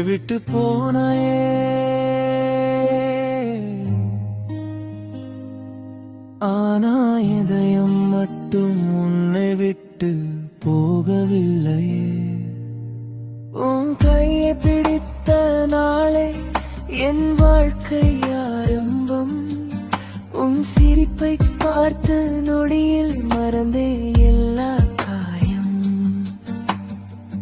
விட்டு போனாயே. ஆனா இதயம் மட்டும் உன்னை விட்டு போகவில்லையே. உன் கையை பிடித்த நாளே என் வாழ்க்கை ஆரம்பம். உன் சிரிப்பை பார்த்த நொடியில் மறந்தே எல்லா காயம்.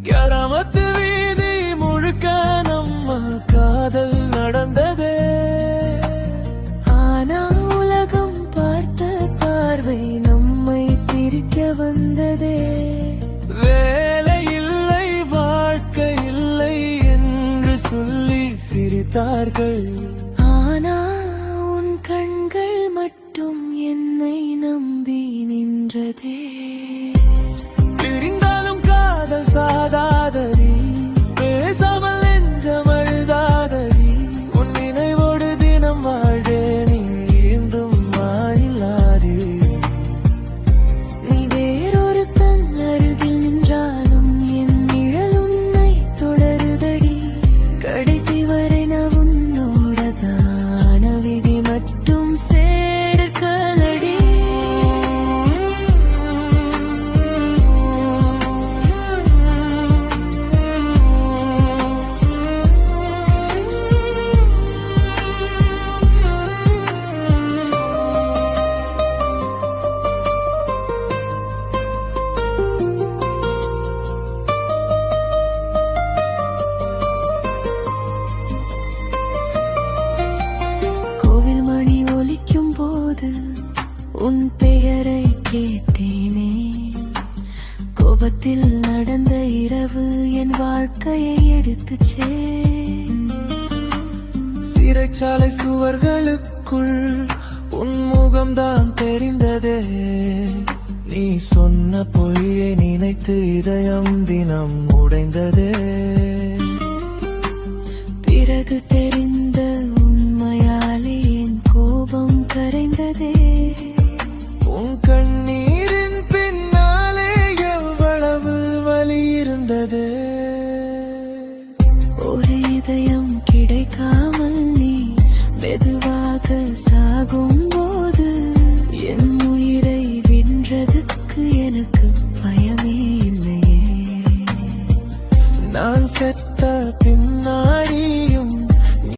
கிராமத்து வீதி முழுக்க நம்ம காதல் நடந்ததே. ஆனா உலகம் பார்த்த பார்வை நம்மை பிரிக்க வந்ததே. வேலை இல்லை வாழ்க்கை இல்லை என்று சொல்லி சிரித்தார்கள். ஆனா உன் கண்கள் மட்டும் என்னை நம்பி நின்றதே. பிரிந்தாலும் காதல் சாகாதடி, பேசாமல் நெஞ்சம் அழுதாதடி. உன் நினைவோடு தினம் வாழ்வே நீ இருந்தும் மாறிலாதே. நீ வேறொரு தன் அருகில் நின்றாலும் என் நிழல் உன்னை தொடருதடி. கடைசி வரை நான் உன்னோடதான விதி மட்டும் சேர்க்கலடி. கோவில் மணி ஒலிக்கும் போது உன் பெயரை கேட்டேனே. கோபத்தில் நடந்த இரவு என் வாழ்க்கையை எடுத்துச்சே. சிறைச்சாலை சுவர்களுக்குள் உன் முகம்தான் தெரிந்ததே. நீ சொன்ன பொய்யை நினைத்து இதயம் தினம் உடைந்ததே. பிறகு தெரிந்த உண்மையாலே என் கோபம் கரைந்ததே.